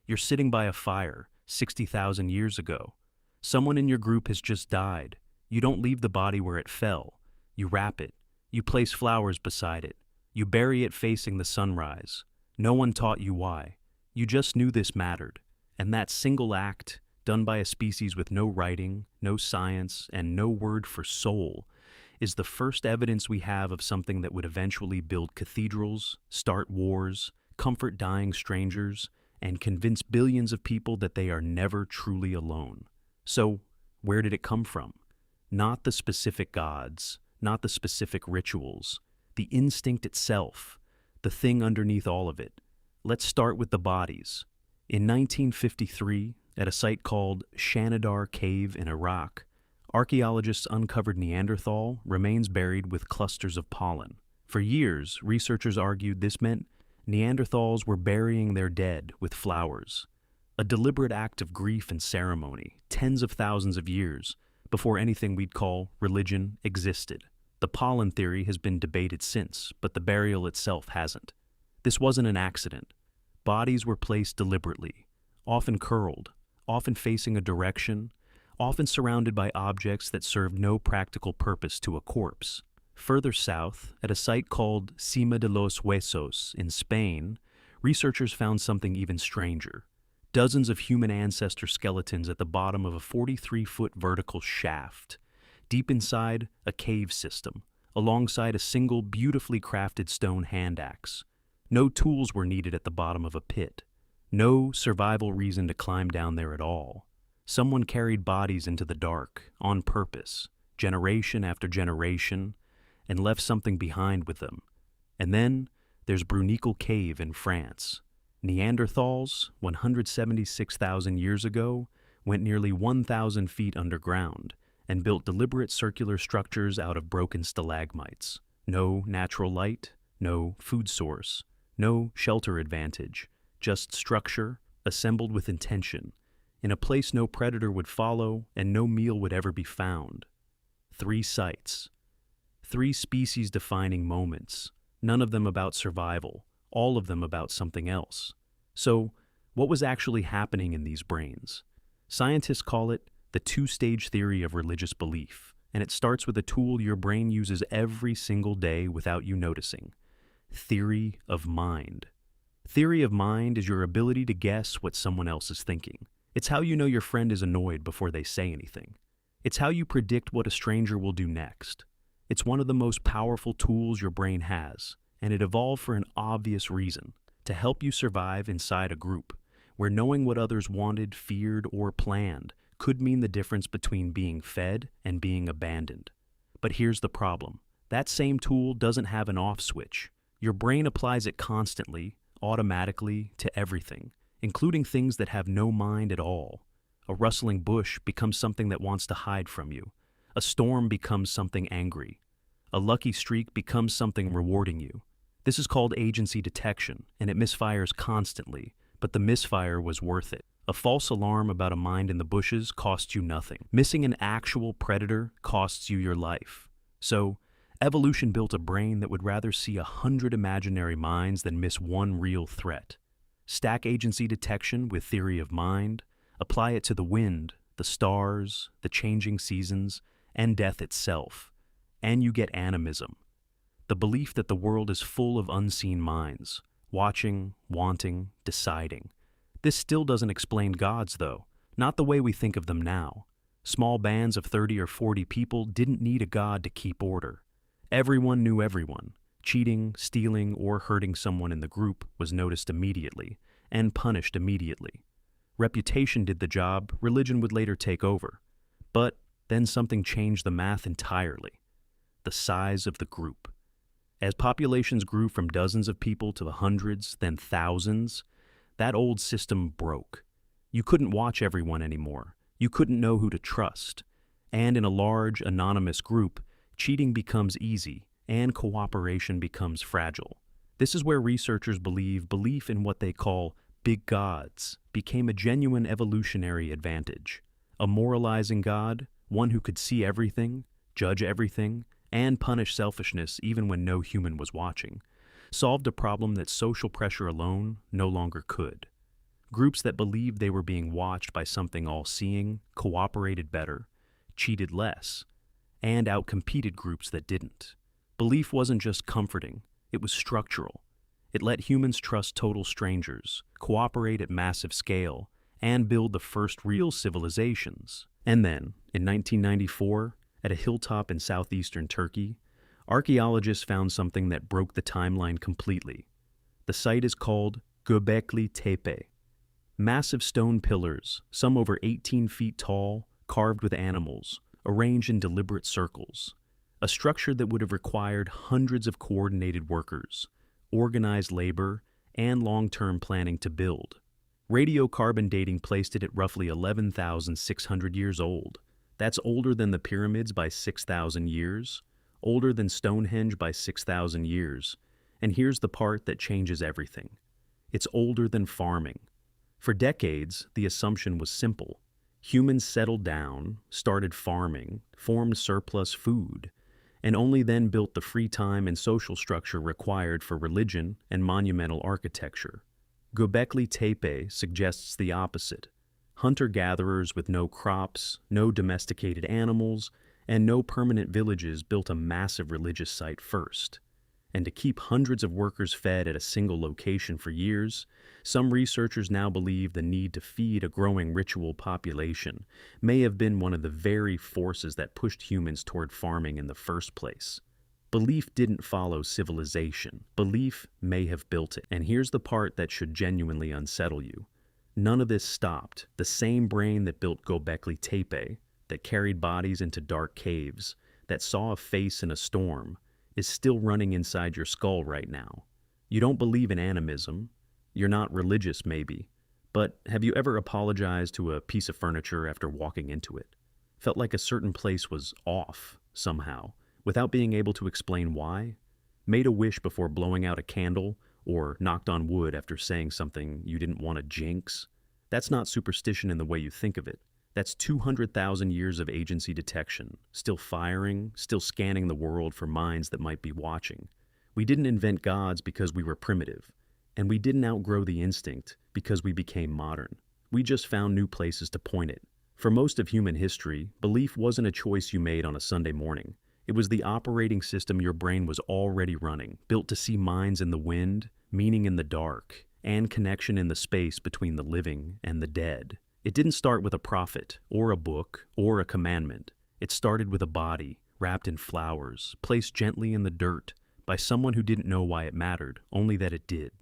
You're sitting by a fire 60,000 years ago. Someone in your group has just died. You don't leave the body where it fell. You wrap it. You place flowers beside it. You bury it facing the sunrise. No one taught you why. You just knew this mattered. And that single act, done by a species with no writing, no science, and no word for soul, is the first evidence we have of something that would eventually build cathedrals, start wars, comfort dying strangers, and convince billions of people that they are never truly alone. So, where did it come from? Not the specific gods, not the specific rituals, the instinct itself, the thing underneath all of it. Let's start with the bodies. In 1953, at a site called Shanidar Cave in Iraq, archaeologists uncovered Neanderthal remains buried with clusters of pollen. For years, researchers argued this meant Neanderthals were burying their dead with flowers, a deliberate act of grief and ceremony, tens of thousands of years before anything we'd call religion existed. The pollen theory has been debated since, but the burial itself hasn't. This wasn't an accident. Bodies were placed deliberately, often curled, often facing a direction, often surrounded by objects that served no practical purpose to a corpse. Further south, at a site called Sima de los Huesos in Spain, researchers found something even stranger. Dozens of human ancestor skeletons at the bottom of a 43-foot vertical shaft, deep inside a cave system, alongside a single beautifully crafted stone hand axe. No tools were needed at the bottom of a pit. No survival reason to climb down there at all. Someone carried bodies into the dark, on purpose, generation after generation, and left something behind with them. And then there's Bruniquel Cave in France. Neanderthals, 176,000 years ago, went nearly 1,000 feet underground and built deliberate circular structures out of broken stalagmites. No natural light, no food source, no shelter advantage, just structure assembled with intention, in a place no predator would follow and no meal would ever be found. 3 sites. 3 species-defining moments, none of them about survival, all of them about something else. So, what was actually happening in these brains? Scientists call it the 2-stage theory of religious belief, and it starts with a tool your brain uses every single day without you noticing. Theory of mind. Theory of mind is your ability to guess what someone else is thinking. It's how you know your friend is annoyed before they say anything. It's how you predict what a stranger will do next. It's one of the most powerful tools your brain has, and it evolved for an obvious reason, to help you survive inside a group, where knowing what others wanted, feared, or planned could mean the difference between being fed and being abandoned. But here's the problem. That same tool doesn't have an off switch. Your brain applies it constantly, automatically, to everything, including things that have no mind at all. A rustling bush becomes something that wants to hide from you. A storm becomes something angry. A lucky streak becomes something rewarding you. This is called agency detection, and it misfires constantly, but the misfire was worth it. A false alarm about a mind in the bushes costs you nothing. Missing an actual predator costs you your life. So, evolution built a brain that would rather see 100 imaginary minds than miss one real threat. Stack agency detection with theory of mind, apply it to the wind, the stars, the changing seasons, and death itself, and you get animism. The belief that the world is full of unseen minds, watching, wanting, deciding. This still doesn't explain gods, though, not the way we think of them now. Small bands of 30 or 40 people didn't need a god to keep order. Everyone knew everyone. Cheating, stealing, or hurting someone in the group was noticed immediately, and punished immediately. Reputation did the job, religion would later take over. But then something changed the math entirely. The size of the group. As populations grew from dozens of people to the hundreds, then thousands, that old system broke. You couldn't watch everyone anymore. You couldn't know who to trust. And in a large, anonymous group, cheating becomes easy, and cooperation becomes fragile. This is where researchers believe belief in what they call big gods became a genuine evolutionary advantage. A moralizing god, one who could see everything, judge everything, and punish selfishness even when no human was watching, solved a problem that social pressure alone no longer could. Groups that believed they were being watched by something all-seeing cooperated better, cheated less, and outcompeted groups that didn't. Belief wasn't just comforting, it was structural. It let humans trust total strangers, cooperate at massive scale, and build the first real civilizations. And then, in 1994, at a hilltop in southeastern Turkey, archaeologists found something that broke the timeline completely. The site is called Göbekli Tepe. Massive stone pillars, some over 18 feet tall, carved with animals, arranged in deliberate circles. A structure that would have required hundreds of coordinated workers, organized labor, and long-term planning to build. Radiocarbon dating placed it at roughly 11,600 years old. That's older than the pyramids by 6,000 years, older than Stonehenge by 6,000 years. And here's the part that changes everything. It's older than farming. For decades, the assumption was simple. Humans settled down, started farming, formed surplus food, and only then built the free time and social structure required for religion and monumental architecture. Göbekli Tepe suggests the opposite. Hunter-gatherers with no crops, no domesticated animals, and no permanent villages built a massive religious site first. And to keep hundreds of workers fed at a single location for years, some researchers now believe the need to feed a growing ritual population may have been one of the very forces that pushed humans toward farming in the first place. Belief didn't follow civilization. Belief may have built it. And here's the part that should genuinely unsettle you. None of this stopped. The same brain that built Göbekli Tepe, that carried bodies into dark caves, that saw a face in a storm, is still running inside your skull right now. You don't believe in animism. You're not religious, maybe. But have you ever apologized to a piece of furniture after walking into it? Felt like a certain place was off, somehow, without being able to explain why? Made a wish before blowing out a candle, or knocked on wood after saying something you didn't want to jinx? That's not superstition in the way you think of it. That's 200,000 years of agency detection, still firing, still scanning the world for minds that might be watching. We didn't invent gods because we were primitive, and we didn't outgrow the instinct because we became modern. We just found new places to point it. For most of human history, belief wasn't a choice you made on a Sunday morning. It was the operating system your brain was already running, built to see minds in the wind, meaning in the dark, and connection in the space between the living and the dead. It didn't start with a prophet, or a book, or a commandment. It started with a body, wrapped in flowers, placed gently in the dirt, by someone who didn't know why it mattered, only that it did.